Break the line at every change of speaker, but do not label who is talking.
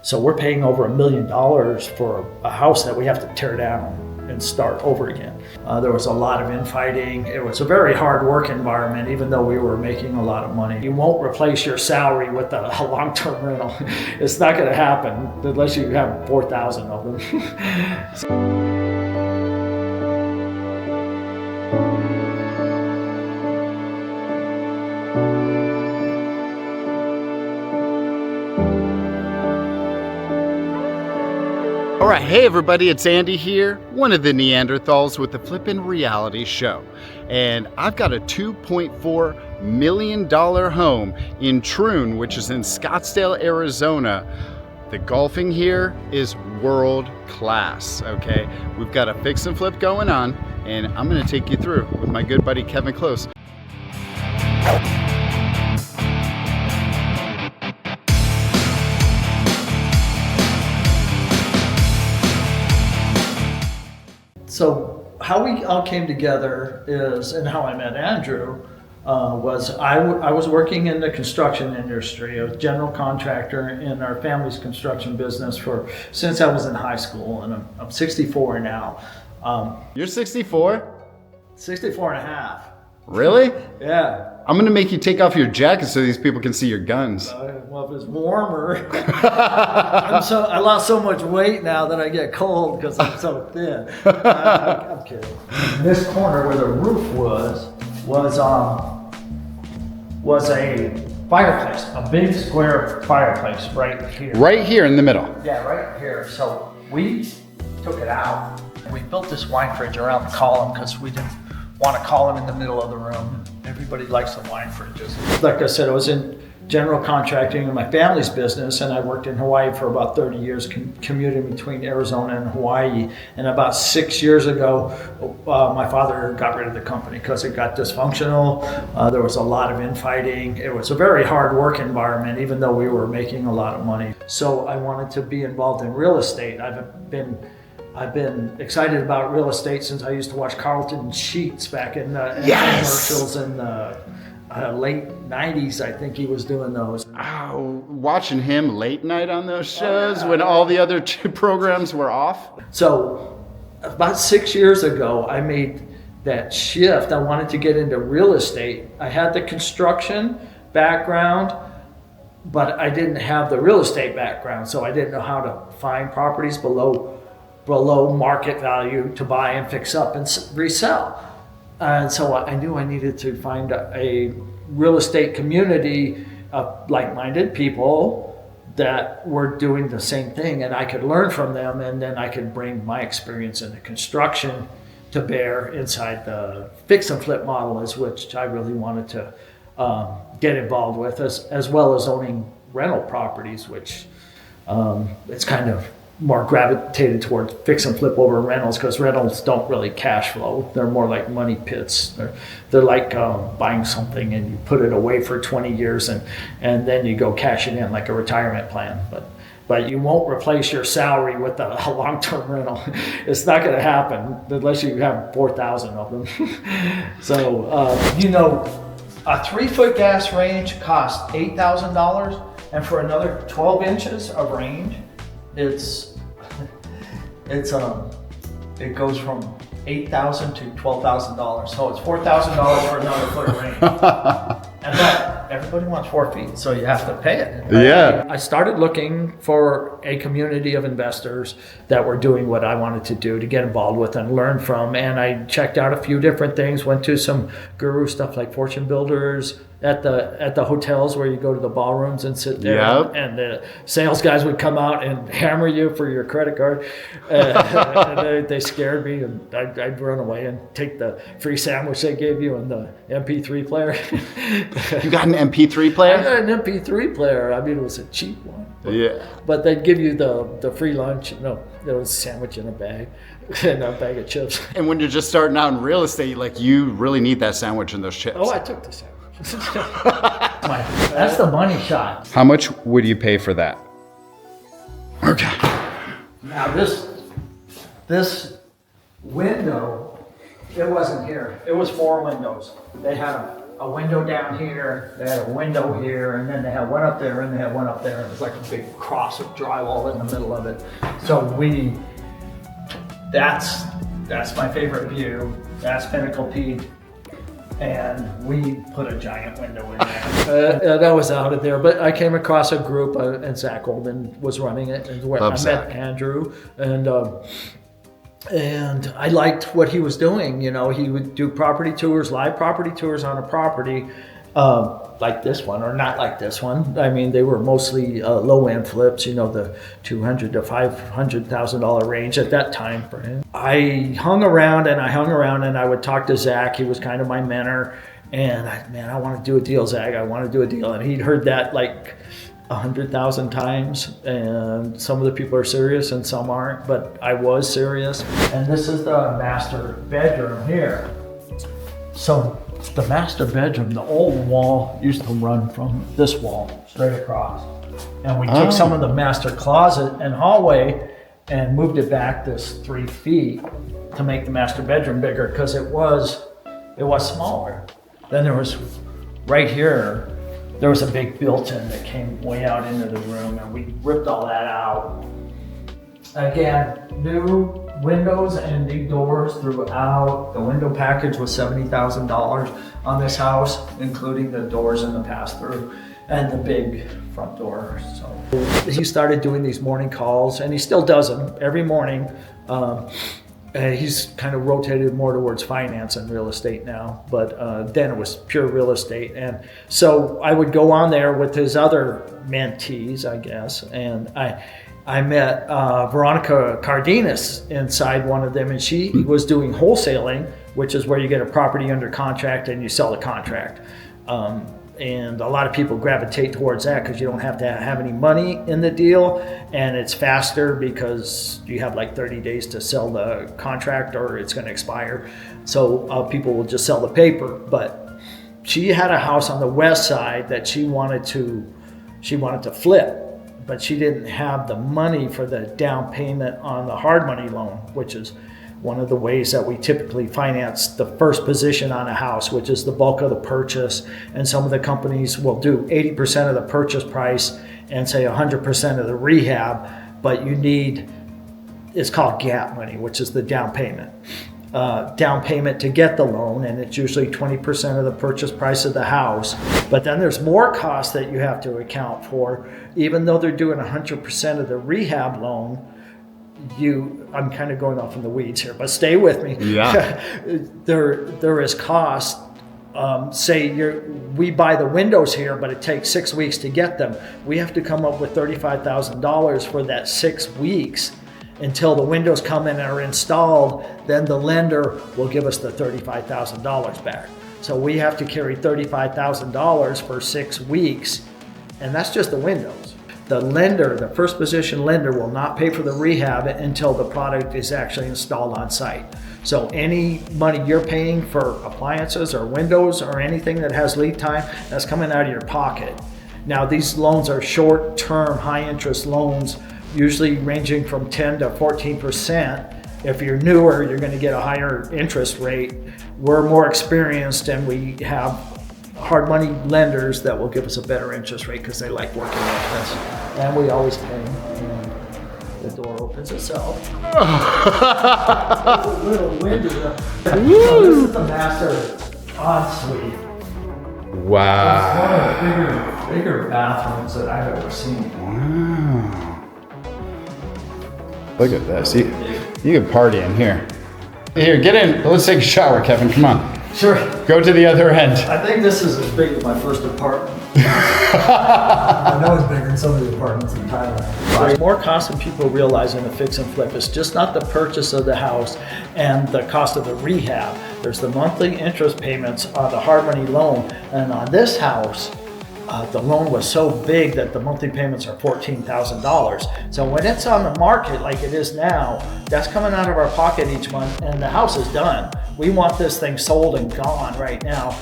So we're paying over $1 million for a house that we have to tear down and start over again. There was a lot of infighting. It was a very hard work environment, even though we were making a lot of money. You won't replace your salary with a long-term rental. It's not gonna happen unless you have 4,000 of them.
All right, hey everybody, it's Andy here, one of the Neanderthals with the Flippin' Reality Show. And I've got a $2.4 million home in Troon, which is in Scottsdale, Arizona. The golfing here is world class, okay? We've got a fix and flip going on, and I'm gonna take you through with my good buddy Kevin Close.
So how we all came together is, and how I met Andrew, was I was working in the construction industry. I was a general contractor in our family's construction business since I was in high school, and I'm 64 now.
You're 64?
64 and a half.
Really?
Yeah.
I'm gonna make you take off your jacket so these people can see your guns.
Well, if it's warmer. I lost so much weight now that I get cold because I'm so thin. I'm kidding. This corner where the roof was a fireplace, a big square fireplace right here.
Right here in the middle.
Yeah, right here. So we took it out. We built this wine fridge around the column because we didn't want a column in the middle of the room. Everybody likes the wine fridges. Like I said, I was in general contracting in my family's business, and I worked in Hawaii for about 30 years, commuting between Arizona and Hawaii. And about 6 years ago, my father got rid of the company because it got dysfunctional. There was a lot of infighting. It was a very hard work environment, even though we were making a lot of money. So I wanted to be involved in real estate. I've been excited about real estate since I used to watch Carlton Sheets back in the commercials in the late 90s. I think he was doing those.
Oh, watching him late night on those shows when all the other programs were off.
So about 6 years ago, I made that shift. I wanted to get into real estate. I had the construction background, but I didn't have the real estate background. So I didn't know how to find properties below market value to buy and fix up and resell. And so I knew I needed to find a real estate community of like-minded people that were doing the same thing, and I could learn from them, and then I could bring my experience in the construction to bear inside the fix and flip model, which I really wanted to get involved with, as well as owning rental properties, which it's kind of more gravitated towards fix and flip over rentals because rentals don't really cash flow. They're more like money pits. They're like buying something and you put it away for 20 years and then you go cash it in like a retirement plan. But you won't replace your salary with a long-term rental. It's not going to happen unless you have 4,000 of them. So, a 3-foot gas range costs $8,000, and for another 12 inches of range, it goes from $8,000 to $12,000. So it's $4,000 for another foot of range. And everybody wants 4 feet, so you have to pay it.
Yeah.
I started looking for a community of investors that were doing what I wanted to do, to get involved with and learn from. And I checked out a few different things, went to some guru stuff like Fortune Builders, at the hotels where you go to the ballrooms and sit there.
Yep.
And the sales guys would come out and hammer you for your credit card. And they scared me, and I'd run away and take the free sandwich they gave you and the MP3 player.
You got an MP3 player?
I got an MP3 player. I mean, it was a cheap one. But they'd give you the free lunch. No, there was a sandwich in a bag and a bag of chips.
And when you're just starting out in real estate, you really need that sandwich and those chips.
Oh, I took the sandwich. That's the money shot.
How much would you pay for that? Okay.
Now this window, it wasn't here. It was 4 windows. They had a window down here, they had a window here, and then they had one up there, and they had one up there. It was like a big cross of drywall in the middle of it. So that's my favorite view. That's Pinnacle Peak. And we put a giant window in there. That was out of there, but I came across a group, and Zach Golden was running it, and I met Andrew, and I liked what he was doing. You know, he would do property tours, live property tours on a property, like this one, or not like this one. I mean, they were mostly low-end flips, you know, the $200,000 to $500,000 range at that time for him. I hung around and I would talk to Zach. He was kind of my mentor, and I want to do a deal, Zach. I want to do a deal. And he'd heard that like 100,000 times, and some of the people are serious and some aren't, but I was serious. And this is the master bedroom here. So the master bedroom, the old wall used to run from this wall straight across. And we took some of the master closet and hallway and moved it back this 3 feet to make the master bedroom bigger, because it was smaller. Then there was, right here, there was a big built-in that came way out into the room, and we ripped all that out. Again, new windows and new doors throughout. The window package was $70,000 on this house, including the doors and the pass-through and the big front door. So he started doing these morning calls, and he still does them every morning. He's kind of rotated more towards finance and real estate now, but then it was pure real estate. And so I would go on there with his other mentees, I guess, and I met Veronica Cardenas inside one of them, and she was doing wholesaling, which is where you get a property under contract and you sell the contract. And a lot of people gravitate towards that because you don't have to have any money in the deal, and it's faster because you have like 30 days to sell the contract or it's going to expire. So people will just sell the paper. But she had a house on the west side that she wanted to flip, but she didn't have the money for the down payment on the hard money loan, which is one of the ways that we typically finance the first position on a house, which is the bulk of the purchase. And some of the companies will do 80% of the purchase price and say 100% of the rehab, but you need, it's called gap money, which is the down payment. Down payment to get the loan, and it's usually 20% of the purchase price of the house. But then there's more costs that you have to account for. Even though they're doing 100% of the rehab loan, I'm kind of going off in the weeds here, but stay with me. Yeah. there is cost. Say we buy the windows here, but it takes 6 weeks to get them. We have to come up with $35,000 for that 6 weeks until the windows come in and are installed. Then the lender will give us the $35,000 back. So we have to carry $35,000 for 6 weeks, and that's just the windows. The lender, the first position lender, will not pay for the rehab until the product is actually installed on site. So any money you're paying for appliances or windows or anything that has lead time, that's coming out of your pocket. Now these loans are short-term, high-interest loans, usually ranging from 10 to 14%. If you're newer, you're going to get a higher interest rate. We're more experienced, and we have hard money lenders that will give us a better interest rate because they like working with us. And we always pay, and the door opens itself. It's a little windy. So this is the master ensuite.
Wow.
It's one of the bigger bathrooms that I've ever seen.
Wow. Look at this. You can party in here. Here, get in. Let's take a shower, Kevin. Come on.
Sure.
Go to the other end.
I think this is as big as my first apartment. I know it's bigger than some of the apartments in Thailand. There's more cost than people realize in a fix and flip. It's just not the purchase of the house and the cost of the rehab. There's the monthly interest payments on the hard money loan. And on this house, the loan was so big that the monthly payments are $14,000. So when it's on the market like it is now, that's coming out of our pocket each month, and the house is done. We want this thing sold and gone right now.